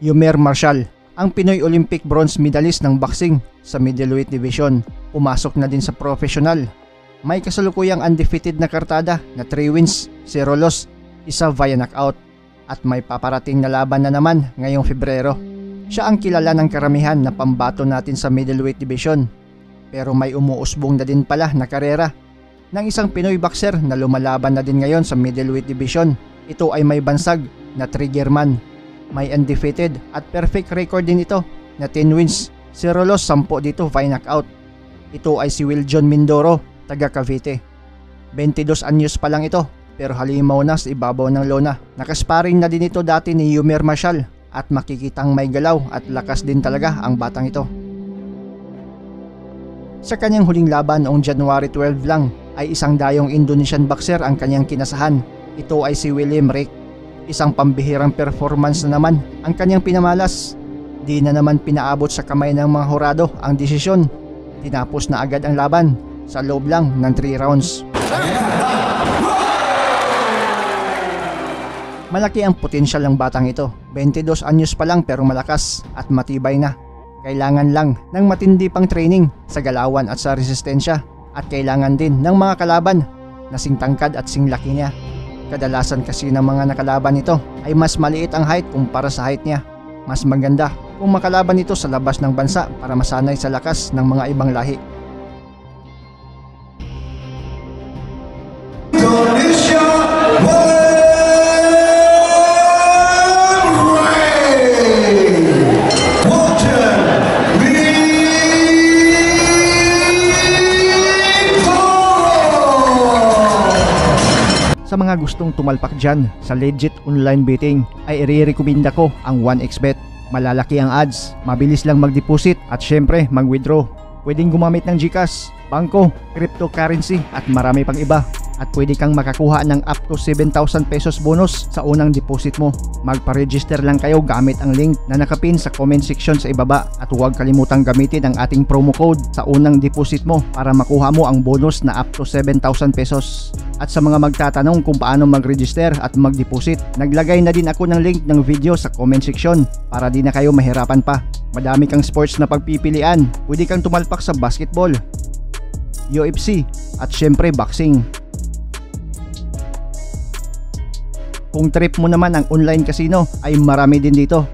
Yumer Marshall, ang Pinoy Olympic bronze medalist ng boxing sa middleweight division, pumasok na din sa professional. May kasalukuyang undefeated na kartada na 3 wins, 0 loss, isa via knockout, at may paparating na laban na naman ngayong Pebrero. Siya ang kilala ng karamihan na pambato natin sa middleweight division, pero may umuusbong na din pala na karera ng isang Pinoy boxer na lumalaban na din ngayon sa middleweight division. Ito ay may bansag na triggerman. May undefeated at perfect record din ito na 10 wins, 0 loss, 10 dito via knockout. Ito ay si Wiljon Mindoro, taga Cavite. 22 anyos pa lang ito, pero halimaw na sa ibabaw ng lona. Nakasparing na din ito dati ni Yumer Marshall at makikitang may galaw at lakas din talaga ang batang ito. Sa kanyang huling laban noong January 12 lang ay isang dayong Indonesian boxer ang kanyang kinasahan. Ito ay si William Rick. Isang pambihirang performance na naman ang kanyang pinamalas. Di na naman pinaabot sa kamay ng mga hurado ang desisyon. Tinapos na agad ang laban sa loob lang ng 3 rounds. Malaki ang potensyal ng batang ito. 22 anyos pa lang pero malakas at matibay na. Kailangan lang ng matindi pang training sa galawan at sa resistensya, at kailangan din ng mga kalaban na singtangkad at singlaki niya. Kadalasan kasi ng mga nakalaban nito ay mas maliit ang height kumpara sa height niya. Mas maganda kung makalaban ito sa labas ng bansa para masanay sa lakas ng mga ibang lahi. Sa mga gustong tumalpak dyan sa legit online betting ay i-recommenda ko ang 1xBet. Malalaki ang odds, mabilis lang mag-deposit at syempre mag-withdraw. Pwedeng gumamit ng GCash, bangko, cryptocurrency at marami pang iba. At pwede kang makakuha ng up to 7,000 pesos bonus sa unang deposit mo. Magpa-register lang kayo gamit ang link na nakapin sa comment section sa ibaba, at huwag kalimutang gamitin ang ating promo code sa unang deposit mo para makuha mo ang bonus na up to 7,000 pesos. At sa mga magtatanong kung paano mag-register at mag-deposit, naglagay na din ako ng link ng video sa comment section para di na kayo mahirapan pa. Madami kang sports na pagpipilian. Pwede kang tumalpak sa basketball, UFC at syempre boxing. Kung trip mo naman ang online casino ay marami din dito.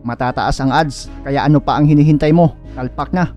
Matataas ang odds, kaya ano pa ang hinihintay mo? Talpak na!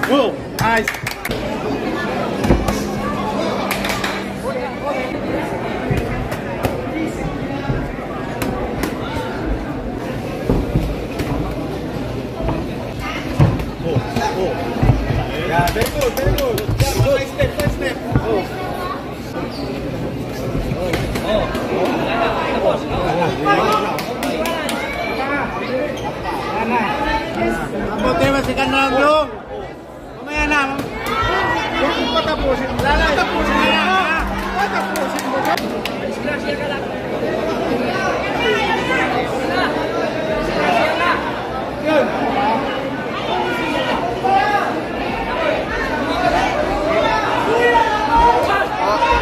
Go! Nice! Yeah, very good, very good. Side step, side step. Mabuti masikan na lang yung. Mamaya na. Huwag mo patapusin. Patapusin mo na. Patapusin mo. Disgrasya ka lang. Yun.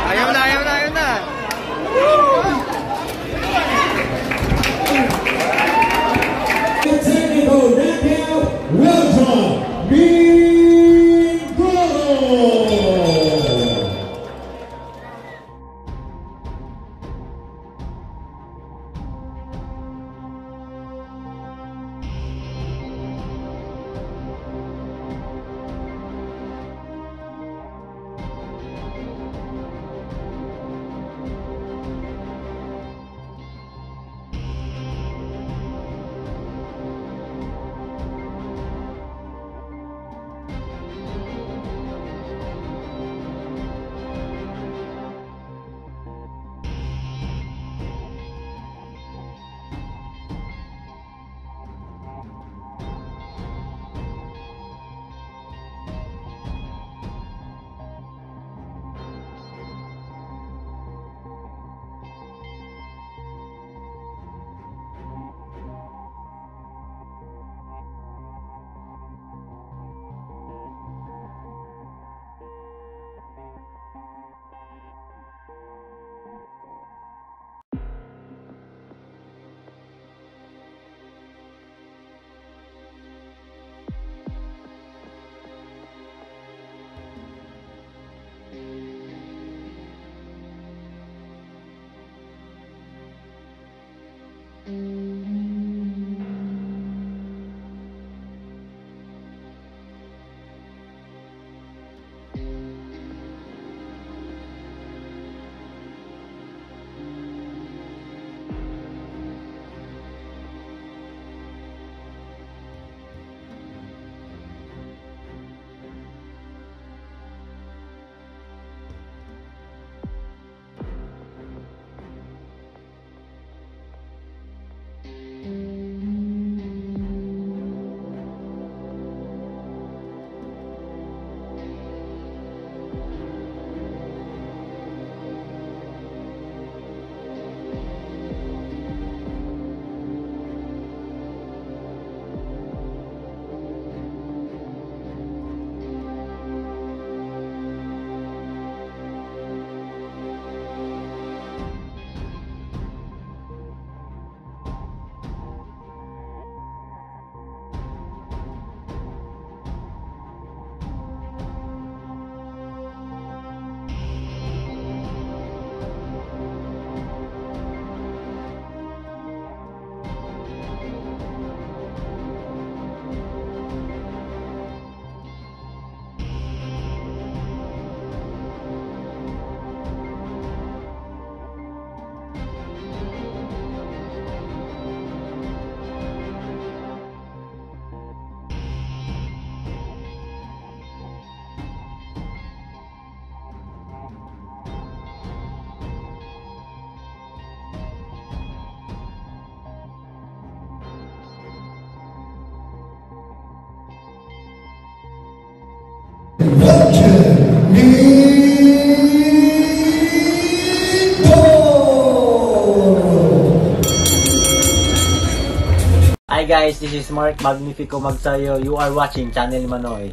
Ayaw na, ayaw na, ayaw na. Technical knockout, welcome, Mindoro! Hi guys, this is Mark Magnifico Magsayo. You are watching Channel Manoy.